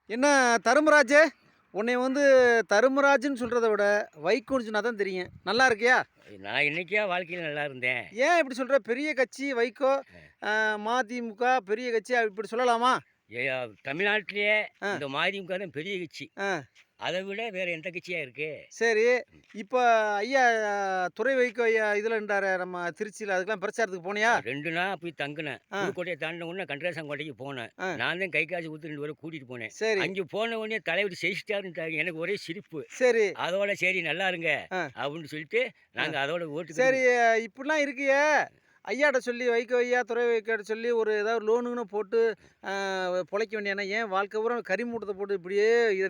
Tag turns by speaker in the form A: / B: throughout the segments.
A: என்ன தருமராஜ், உன்னை வந்து தருமராஜ்ன்னு சொல்கிறத விட வைகோன்னு சொன்னா தான் தெரியும். நல்லா இருக்கியா?
B: நான் என்னைக்கா வாழ்க்கையில நல்லா இருந்தேன்.
A: ஏன் இப்படி சொல்ற? பெரிய கட்சி வைகோ, மதிமுக பெரிய கட்சி இப்படி சொல்லலாமா?
B: எ தமிழ்நாட்டிலேயே
A: ஆ,
B: இந்த மதிமுக தான் பெரிய கட்சி.
A: ஆ.
B: அதை விட வேற எந்த கட்சியா இருக்கு?
A: சரி. இப்ப ஐயா துரை வைகோ ஐயா இதுல இருந்தாரே நம்ம திருச்சியில, அதுக்கெல்லாம் பிரச்சாரத்துக்கு போனியா?
B: 2 நாள் போய் தங்குனேன்.
A: ஆ,
B: புதுக்கோட்டைய தாண்டின உடனே கண்டரேசான் கோட்டைக்கு போனேன்.
A: ஆ.
B: நான் தான் கை காசு குடுத்து 2 பேர கூட்டிட்டு போனேன்.
A: சரி,
B: அங்கே போன உடனே தலைவர் ஜெயிச்சிட்டாருன்ட்டாங்க. எனக்கு ஒரே சிரிப்பு.
A: சரி.
B: அதோட சரி நல்லா இருங்க
A: ஆ,
B: அப்படின்னு சொல்லிட்டு
A: ஆ.
B: நாங்க அதோட ஓட்டுக்கு
A: சரி, இப்படிலாம் இருக்கியே, ஐயாட்ட சொல்லி வைகோ ஐயா, துரை வைகோட்ட சொல்லி ஒரு ஏதாவது லோனுன்னு போட்டு பொழைக்க வேண்டியானே? ஏன் வாழ்க்கை பூரா கறி மூட்டத்த போட்டு இப்படியே இத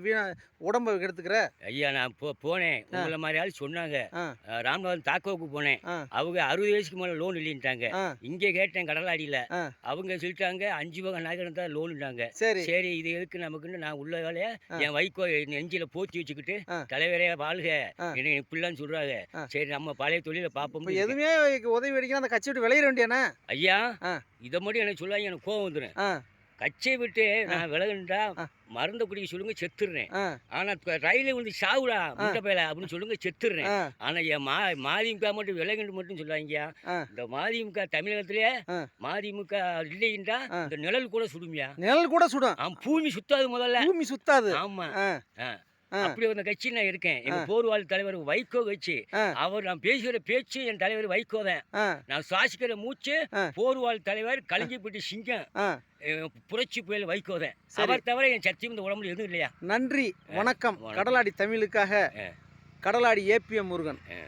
A: உடம்ப கெடுத்துக்கிற?
B: ஐயா நான் போனேன்.
A: ஆ,
B: உங்கள மாரி ஆள் சொன்னாங்க.
A: ஆ,
B: ராமநாதன் தாக்கோவுக்கு போனேன்.
A: ஆ,
B: அவங்க 60 வயசுக்கு மேல லோன் இல்லைன்ட்டாங்க.
A: ஆ,
B: இங்கே கேட்டேன் கடலாடியில.
A: ஆ.
B: அவங்க சொல்லிட்டாங்க 5 வகை நகரம் தான் லோனுட்டாங்க.
A: சரி.
B: சரி இது எதுக்கு நமக்குன்னு நான் உள்ள வேலைய
A: ஆ,
B: என் வைகோ நெஞ்சில போத்தி வச்சுக்கிட்டு,
A: ஆ,
B: தலைவரே வாழ்க
A: ஆ,
B: என்னை இப்படிலாம் சொல்றாங்க.
A: ஆ.
B: சரி நம்ம பழைய தொழில
A: இப்ப
B: பார்ப்போம்னு இருக்கேன்.
A: எதுவுமே உதவி அடிக்கணும், அந்த கட்சி விட்டு விளையிற வேண்டியானே?
B: ஐயா
A: ஆ,
B: இத மட்டும் எனக்கு சொல்லாதீங்க எனக்கு கோவம் வந்துரும்.
A: ஆ,
B: கட்சிய விட்டு
A: ஆ,
B: நான் விலகுனேன்டா
A: ஆ,
B: மருந்த குடிக்க சொல்லுங்க செத்துடுறேன்.
A: ஆ,
B: ஆனா ரயில்ல விழுந்து சாவுடா
A: ஆ,
B: முட்டை பயல அப்படின்னு சொல்லுங்க செத்துடுறேன்.
A: ஆ,
B: ஆனா என் மதிமுக மட்டும் விலகுன்னு மட்டும் சொல்லாதீங்கயா.
A: ஆ,
B: இந்த மதிமுக தமிழகத்திலே
A: ஆ,
B: மதிமுக இல்லைன்றா
A: ஆ.
B: இந்த நிழல் கூட சுடுமியா.
A: நிழல் கூட சுடும்.
B: பூமி சுத்தாது முதல்ல.
A: பூமி சுத்தாது.
B: ஆமா.
A: ஆ,
B: ஆ.
A: ஆ,
B: அப்படி ஒரு கட்சி நான் இருக்கேன்.
A: ஆ,
B: எங்க போர்வால் தலைவர் வைகோ கட்சி.
A: ஆ,
B: அவர் நான் பேசுகிற பேச்சு என் தலைவர் வைகோ தான்.
A: ஆ,
B: நான் சுவாசிக்கிற மூச்சு
A: ஆ,
B: போர்வால் தலைவர் கலிங்கப்பட்டி சிங்கம்.
A: ஆ.
B: புரட்சி புயல் வைகோ தான்.
A: சரி.
B: அவர் தவிர என் சத்தியம் இந்த உடம்புல எதுவும் இல்லையா.
A: நன்றி.
B: ஆ,
A: வணக்கம்.
B: வணக்கம்.
A: கடலாடி தமிழுக்காக
B: ஆ,
A: கடலாடி ஏபிஎம் முருகன்.
B: ஆ.